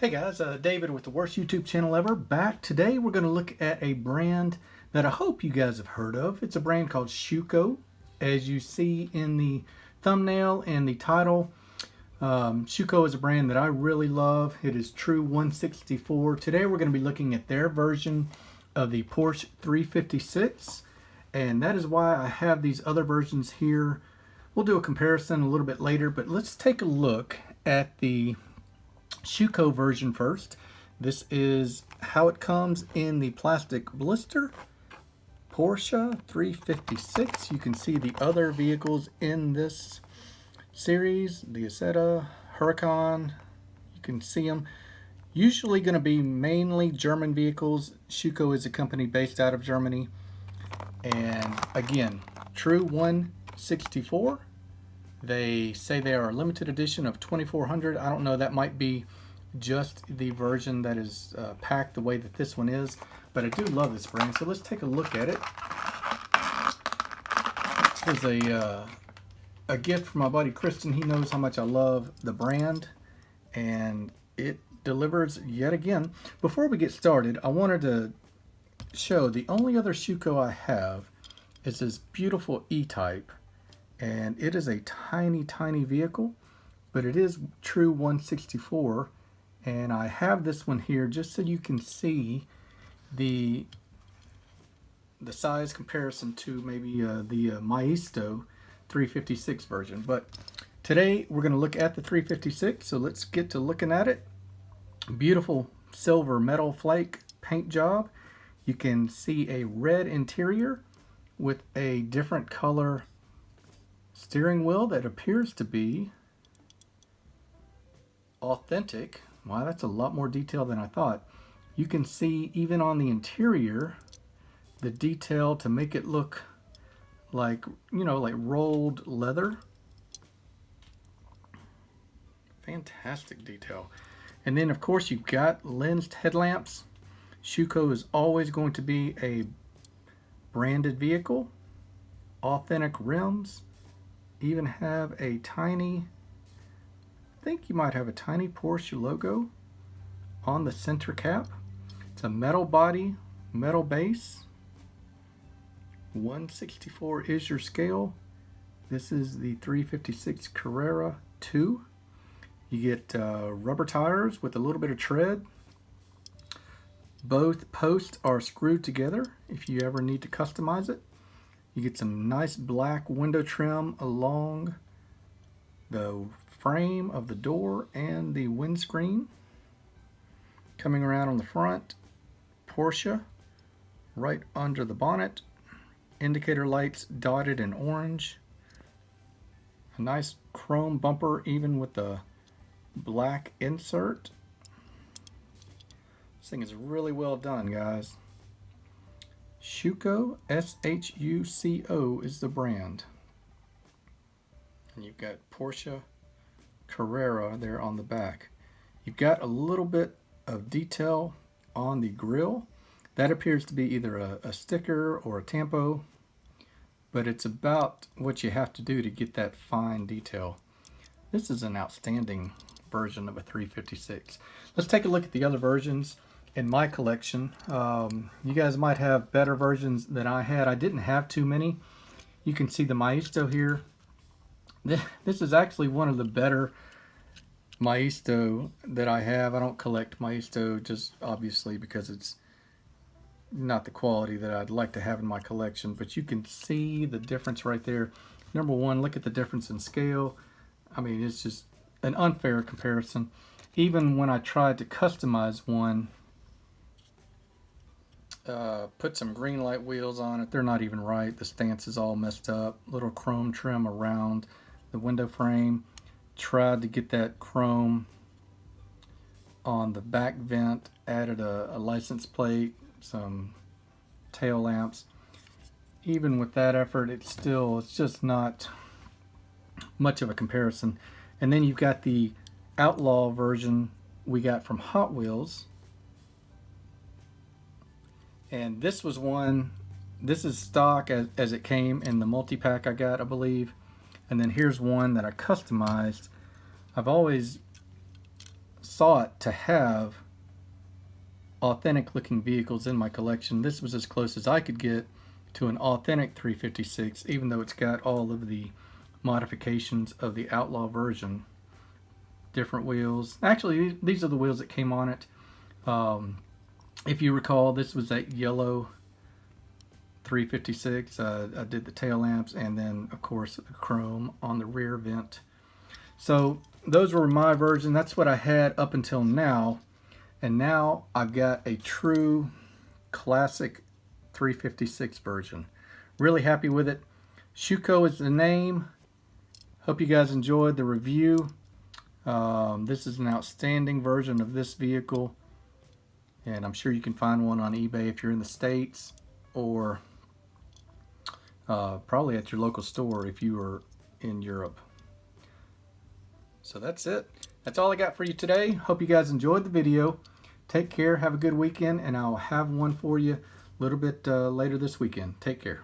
Hey guys, David with the worst YouTube channel ever. Back today, we're going to look at a brand that I hope you guys have heard of. It's a brand called Shuco. As you see in the thumbnail and the title, Shuco is a brand that I really love. It is true 164. Today we're going to be looking at their version of the Porsche 356, and that is why I have these other versions here. We'll do a comparison a little bit later, but let's take a look at the Shuco version first. This is how it comes in the plastic blister. Porsche 356. You can see the other vehicles in this series. The Isetta, Huracan. You can see them. Usually going to be mainly German vehicles. Shuco is a company based out of Germany. And again, true 164. They say they are a limited edition of 2400. I don't know, that might be just the version that is packed the way that this one is, but I do love this brand. So let's take a look at it. This is a gift from my buddy Kristen. He knows how much I love the brand, and it delivers yet again. Before we get started, I wanted to show the only other Shuco I have is this beautiful E-Type. And it is a tiny, tiny vehicle, but it is true 164. And I have this one here just so you can see the size comparison to maybe the Maisto 356 version. But today we're going to look at the 356, so let's get to looking at it. Beautiful silver metal flake paint job. You can see a red interior with a different color steering wheel that appears to be authentic. Wow, that's a lot more detail than I thought. You can see even on the interior the detail to make it look like, you know, like rolled leather. Fantastic detail. And then of course you've got lensed headlamps. Shuco is always going to be a branded vehicle. Authentic rims. Even have a tiny, I think you might have a tiny Porsche logo on the center cap. It's a metal body, metal base. 164 is your scale. This is the 356 Carrera 2. You get rubber tires with a little bit of tread. Both posts are screwed together if you ever need to customize it. You get some nice black window trim along the frame of the door and the windscreen. Coming around on the front, Porsche right under the bonnet. Indicator lights dotted in orange. A nice chrome bumper even with the black insert. This thing is really well done, guys. Shuco, S-H-U-C-O is the brand. And you've got Porsche Carrera there on the back. You've got a little bit of detail on the grille. That appears to be either a sticker or a tampo, but it's about what you have to do to get that fine detail. This is an outstanding version of a 356. Let's take a look at the other versions in my collection. You guys might have better versions than I had. I didn't have too many. You can see the Maisto here. This is actually one of the better Maisto that I have. I don't collect Maisto just obviously because it's not the quality that I'd like to have in my collection, but you can see the difference right there. Number one, look at the difference in scale. I mean, it's just an unfair comparison. Even when I tried to customize one, put some green light wheels on it, they're not even right. The stance is all messed up. Little chrome trim around the window frame. Tried to get that chrome on the back vent. Added a license plate, some tail lamps. Even with that effort, it's just not much of a comparison. And then you've got the Outlaw version we got from Hot Wheels. And this was one, this is stock as it came in the multi-pack I got, I believe. And then here's one that I customized. I've always sought to have authentic looking vehicles in my collection. This was as close as I could get to an authentic 356, even though it's got all of the modifications of the Outlaw version. Different wheels. Actually, these are the wheels that came on it. If you recall, this was that yellow 356. I did the tail lamps and then, of course, the chrome on the rear vent. So those were my version. That's what I had up until now. And now I've got a true classic 356 version. Really happy with it. Shuco is the name. Hope you guys enjoyed the review. This is an outstanding version of this vehicle, and I'm sure you can find one on eBay if you're in the States, or probably at your local store if you are in Europe. So that's it. That's all I got for you today. Hope you guys enjoyed the video. Take care, have a good weekend, and I'll have one for you a little bit later this weekend. Take care.